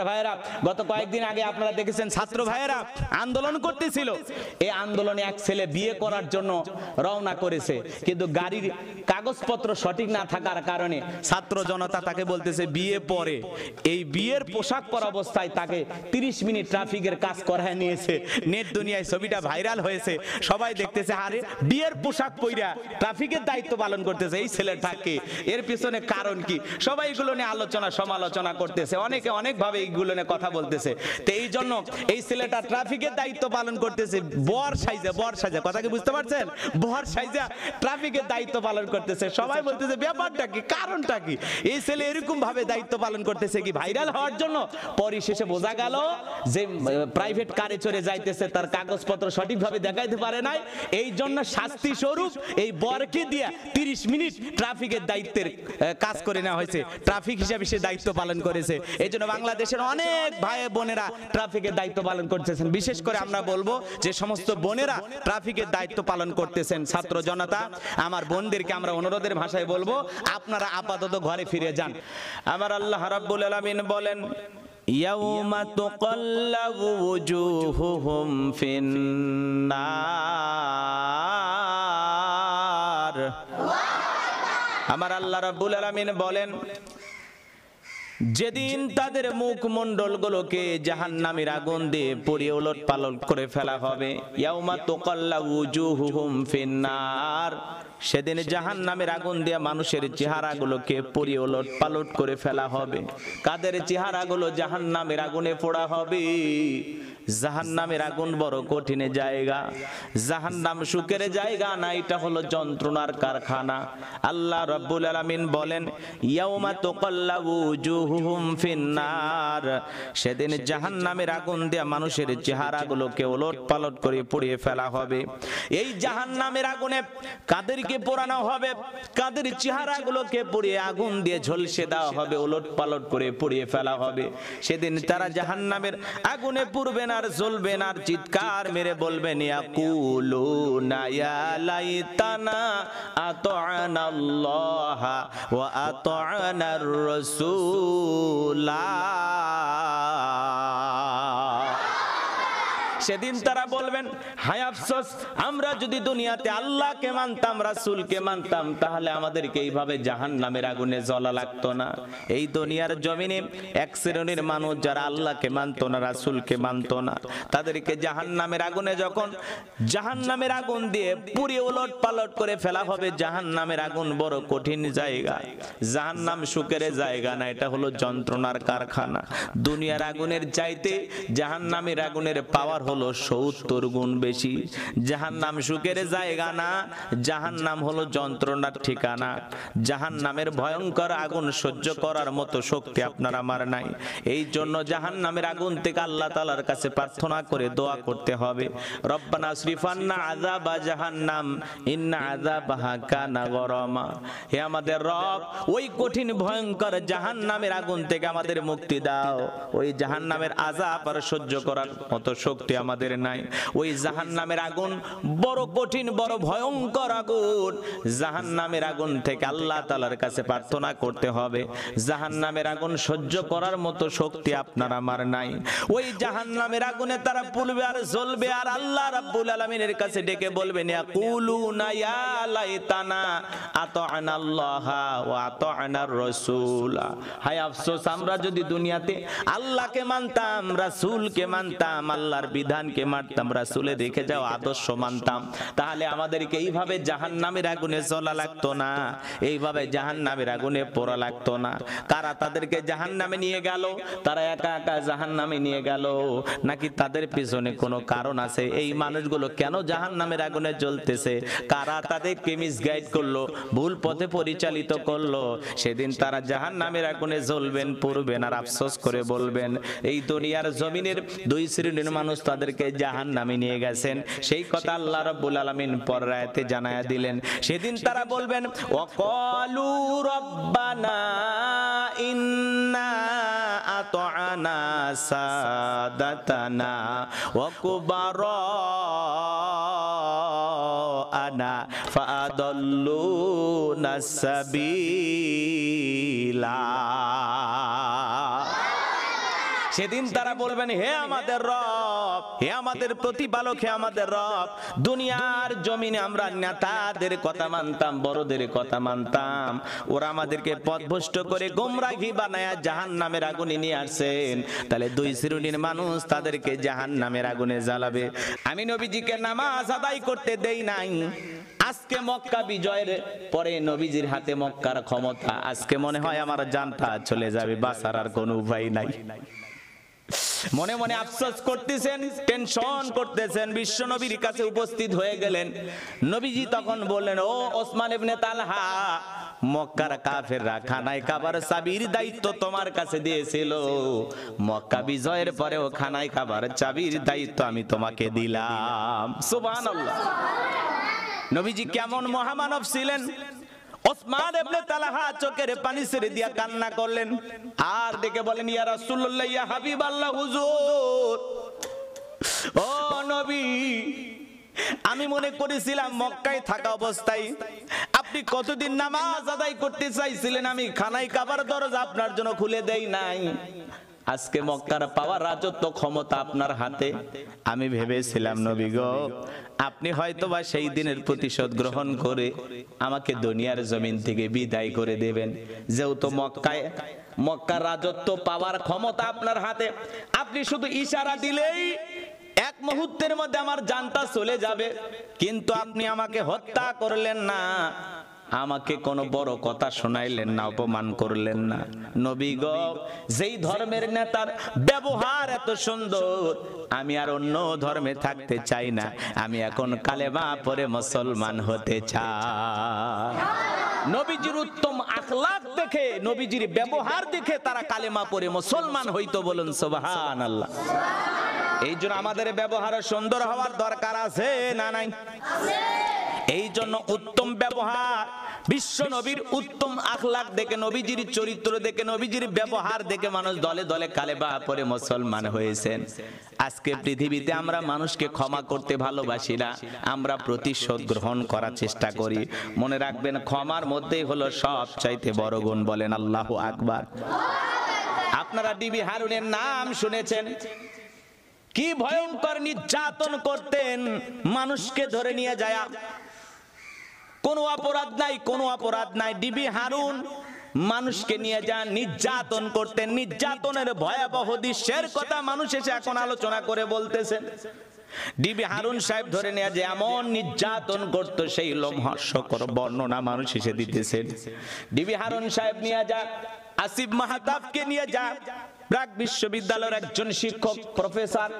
ভাইয়েরা, গত কয়েকদিন আগে আপনারা দেখেছেন ছাত্র ভাইয়েরা আন্দোলন করতেছিল। এই আন্দোলনে এক ছেলে বিয়ে করার জন্য রওনা করেছে, কিন্তু গাড়ির কাগজপত্র সঠিক না থাকার কারণে ছাত্র জনতা তাকে বলতেছে বিয়ে পরে। এই বিয়ের পোশাক পরা অবস্থায় তাকে 30 মিনিট ট্রাফিকের কাজ করায় নিয়েছে। নেট দুনিয়ায় ছবিটা ভাইরাল হয়েছে, সবাই দেখতেছে আরে বিয়ের পোশাক পইরা ট্রাফিকের দায়িত্ব পালন করতেছে এই ছেলেটাকে, এর পিছনে কারণ কি? সবাই এগুলো নিয়ে আলোচনা সমালোচনা করতেছে, অনেকে অনেকভাবে এইগুলো নিয়ে কথা বলতেছে। তো এই জন্য এই ছেলেটা ট্রাফিকের দায়িত্ব পালন করতেছে বর সাইজে, কথা কি বুঝতে পারছেন? বর সাইজে ট্রাফিকের দায়িত্ব পালন করতেছে। সবাই বলতেছে ব্যাপারটা কি, কারণটা কি? এই ছেলে এরকম ভাবে দায়িত্ব পালন করতেছে কি ভাইরাল হওয়ার জন্য? পরিশেষে বোঝা গেল যে প্রাইভেট কারে চড়ে যাইতেছে, তার কাগজপত্র সঠিকভাবে দেখাইতে পারে নাই, এই জন্য শাস্তি স্বরূপ এই বরকে দিয়ে 30 মিনিট ট্রাফিকের দায়িত্বের কাজ করে নেওয়া হয়েছে। ট্রাফিক হিসাবে সে দায়িত্ব পালন করেছে। এই জন্য বাংলাদেশের অনেক ভাই বোনেরা ট্রাফিকের দায়িত্ব পালন করতেছেন। বিশেষ করে আমরা বলবো যে সমস্ত বোনেরা ট্রাফিকের দায়িত্ব পালন করতেছেন, ছাত্র জনতা আমার বোনদেরকে আমরা অনুরোধের ভাষায় বলবো আপনারা আপাতত ঘরে ফিরে যান। আমার আল্লাহ রাব্বুল আলামিন বলেন ইয়াউমা তুকাল্লাবু ওয়ুজুহুহুম ফিন্নার। আমার আল্লাহ রাব্বুল আলামিন বলেন যেদিন তাদের মুখমণ্ডল গুলোকে জাহান্নামের আগুন দিয়ে পুড়িয়ে ওলট পালট করে ফেলা হবে। ইয়াউমা তুকাল্লাবু ওয়ুজুহুহুম ফিন্নার, সেদিন জাহান্নামের আগুন দিয়ে মানুষের চেহারাগুলোকে পুড়িয়ে ওলট পালট করে ফেলা হবে। কাদের চেহারাগুলো জাহান্নামের আগুনে পোড়া হবে? জাহান্নামের আগুন বড় কঠিন জায়গা, জাহান্নাম সুখের জায়গা না, এটা হলো যন্ত্রণার কারখানা। আল্লাহ রাব্বুল আলামিন বলেন ইয়াউমা তুকাল্লাবু ওয়ুজুহুহুম ফিন্নার, সেদিন জাহান্নামের আগুন দিয়ে মানুষের চেহারাগুলোকে ওলট পালট করে পুড়িয়ে ফেলা হবে। এই জাহান্নামের আগুনে কাদেরকে পোড়ানো হবে? কাদের চেহারাগুলোকে পুড়িয়ে আগুন দিয়ে ঝলসে দেওয়া হবে, ওলট পালট করে পুড়িয়ে ফেলা হবে। সেদিন তারা জাহান্নামের আগুনে পুড়বেন আর জ্বলবেন আর চিৎকার মেরে বলবেন ইয়াকুলুনা ইয়া লাইতানা আতা'নাল্লাহা ওয়া আতা'নার রাসূলা। সেদিন তারা বলবেন হায় আফসোস, আমরা যদি দুনিয়াতে আল্লাহকে মানতাম, রাসূলকে মানতাম, তাহলে আমাদেরকে এইভাবে জাহান্নামের আগুনে জ্বলা লাগতো না। এই দুনিয়ার জমিনে এক শ্রেণীর মানুষ যারা আল্লাহকে মানতো না, রাসূলকে মানতো না, তাদেরকে জাহান্নামের আগুনে যখন জাহান্নামের আগুন দিয়ে পুড়িয়ে ওলট পালট করে ফেলা হবে। জাহান্নামের আগুন বড় কঠিন জায়গা, জাহান্নাম সুখের জায়গা না, এটা হলো যন্ত্রণার কারখানা। দুনিয়ার আগুনের চাইতে জাহান্নামের আগুনের পাওয়ার হলো 70 গুণ বেশি। জাহান্নাম সুখের জায়গা না, জাহান্নাম হলো যন্ত্রণার ঠিকানা। জাহান্নামের ভয়ঙ্কর আগুন সহ্য করার মতো শক্তি আপনার আমার নাই। এই জন্য জাহান্নামের আগুন থেকে আল্লাহ তাআলার কাছে প্রার্থনা করে দোয়া করতে হবে, রব্বানা আসরিফান্না আযাবা জাহান্নাম ইন্না আযাবাহা কানা গরামা। হে আমাদের রব, ওই কঠিন ভয়ঙ্কর জাহান্নামের আগুন থেকে আমাদের মুক্তি দাও। ওই জাহান্নামের আযাব আর সহ্য করার মতো শক্তি আমাদের নাই। ওই জাহান্নামের আগুন বড় কঠিন, বড় ভয়ঙ্কর আগুন। জাহান্নামের আগুন থেকে আল্লাহ তাআলার কাছে প্রার্থনা করতে হবে। জাহান্নামের আগুন সহ্য করার মতো শক্তি আপনার আমার নাই। ওই জাহান্নামের আগুনে তারা পুড়বে আর জ্বলবে, আর আল্লাহ রাব্বুল আলামিনের কাছে ডেকে বলবেন ইয়াকুলুনা ইয়া লাইতানা আতা'নাল্লাহা ওয়া আতা'নার রাসূলা। হায় আফসোস, আমরা যদি দুনিয়াতে আল্লাহকে মানতাম, রাসূলকে মানতাম, আল্লাহর বিধানকে মানতাম, রাসূলের রেখে যাওয়া আদর্শ মানতাম, তাহলে আমাদেরকে এইভাবে জাহান্নামের আগুনে জ্বলা লাগতো না, এইভাবে জাহান্নামের আগুনে পোড়া লাগতো না। কারা তাদেরকে জাহান্নামে নিয়ে গেল? তারা একা একা জাহান্নামে নিয়ে গেল, নাকি তাদের পিছনে কোনো কারণ আছে? এই মানুষগুলো কেন জাহান্নামের আগুনে জ্বলতেছে? কারা তাদেরকে মিসগাইড করলো, ভুল পথে পরিচালিত করলো? সেদিন তারা জাহান্নামের আগুনে জ্বলবেন, পুড়বেন আর আফসোস করে বলবেন এই দুনিয়ার জমিনের দুই শ্রেণীর মানুষ তাদেরকে জাহান্নামে নিয়ে গেছেন। সেই কথা আল্লাহ রাব্বুল আলামিন পরের আয়াতে জানায়া দিলেন। সেদিন তারা বলবেন ওয়াকালু রব্বানা ইন্না আতা'না সাদাতানা ওয়া কুবারা'ানা ফাআদাল্লুনা সাবিলা। সেদিন তারা বলবেন, হে আমাদের রব, হে আমাদের প্রতিপালক, হে আমাদের রব, দুনিয়ার জমিনে আমরা নেতাদের কথা মানতাম, বড়দের কথা মানতাম, ওরা আমাদেরকে পথভ্রষ্ট করে গোমরাহি বানায়া জাহান্নামের আগুনে নিয়ে আসছেন। তাহলে দুই শ্রেণীর মানুষ, তাদেরকে জাহান্নামের আগুনে জ্বালাবে। আমি নবীজিকে নামাজ আদায় করতে দেই নাই। আজকে মক্কা বিজয়ের পরে নবীজির হাতে মক্কার ক্ষমতা, আজকে মনে হয় আমার জানটা চলে যাবে, বাঁচার আর কোনো উপায় নাই। মনে মনে আফসোস করতেছেন, টেনশন করতেছেন। বিশ্ব নবীর কাছে উপস্থিত হয়ে গেলেন। নবীজি তখন বললেন, ও ওসমান ইবনে তালহা, মক্কার কাফেররা খানায় কাবার চাবির দায়িত্ব তোমার কাছে দিয়েছিল, মক্কা বিজয়ের পরেও খানায় কাবার চাবির দায়িত্ব আমি তোমাকে দিলাম। সুবহানাল্লাহ। নবীজি কেমন মহামানব ছিলেন। ওসমান ইবনে তালহা চোখের পানি ছেড়ে দিয়া কান্না করলেন, আর ডেকে বলেন, ইয়া রাসূলুল্লাহ, ইয়া হাবিবাল্লাহ, হুজুর, ও নবী, আমি মনে করেছিলাম মক্কায় থাকা অবস্থায় আপনি কতদিন নামাজ আদায় করতে চাইছিলেন, আমি খানায় কাবার দরজা আপনার জন্য খুলে দেই নাই। আজকে মক্কার পাওয়া রাজত্ব ক্ষমতা আপনার হাতে। আমি ভেবেছিলাম নবী গো, আপনি হয়তোবা সেই দিনের প্রতিশোধ গ্রহণ করে আমাকে দুনিয়ার জমিন থেকে বিদায় করে দেবেন। যেহেতু মক্কার রাজত্ব পাওয়ার ক্ষমতা আপনার হাতে, আপনি শুধু ইশারা দিলেই এক মুহূর্তের মধ্যে আমার জানটা চলে যাবে, কিন্তু আপনি আমাকে হত্যা করলেন না, আমাকে কোনো বড় কথা শোনাইলেন না, অপমান করলেন না। নবী গো, যেই ধর্মের নেতার ব্যবহার এত সুন্দর, আমি আর অন্য ধর্মে থাকতে চাই না, আমি এখন কালেমা পড়ে মুসলমান হতে চাই। নবীজির উত্তম আখলাক দেখে, নবীজির ব্যবহার দেখে তারা কালেমা পড়ে মুসলমান হইতো। বলুন সুবহানাল্লাহ। এই জন্য আমাদের ব্যবহার সুন্দর হওয়ার দরকার আছে না নাই? এই জন্য উত্তম ব্যবহার, বিশ্ব নবীর উত্তম আখলাক দেখে, নবীজির চরিত্র দেখে, নবীজির ব্যবহার দেখে মানুষ দলে দলে কালেমা পড়ে মুসলমান হয়েছেন। আজকে পৃথিবীতে আমরা মানুষকে ক্ষমা করতে ভালোবাসি না, আমরা প্রতিশোধ গ্রহণ করার চেষ্টা করি। মনে রাখবেন, ক্ষমার মধ্যেই হলো সবচাইতে বড় গুণ। বলেন আল্লাহু আকবার। আপনারা ডিবি হারুনের নাম শুনেছেন, কি ভয়ঙ্কর নির্যাতন করতেন, মানুষকে ধরে নিয়ে যায়, কোনো অপরাধ নাই, কোনো অপরাধ নাই। ডিবি হারুন মানুষকে নিয়ে যান, নির্যাতন করতেন। নির্যাতনের ভয়াবহ দৃশ্যের কথা মানুষ এসে এখন আলোচনা করে বলতেছেন। ডিবি হারুন সাহেব ধরে নিয়ে যে এমন নির্যাতন করতো, সেই লোমহর্ষকর বর্ণনা মানুষ এসে দিতেছেন। ডিবি হারুন সাহেব নিয়ে যান, আসিফ মাহতাবকে নিয়ে যান, ব্র্যাক বিশ্ববিদ্যালয়ের একজন শিক্ষক, প্রফেসর,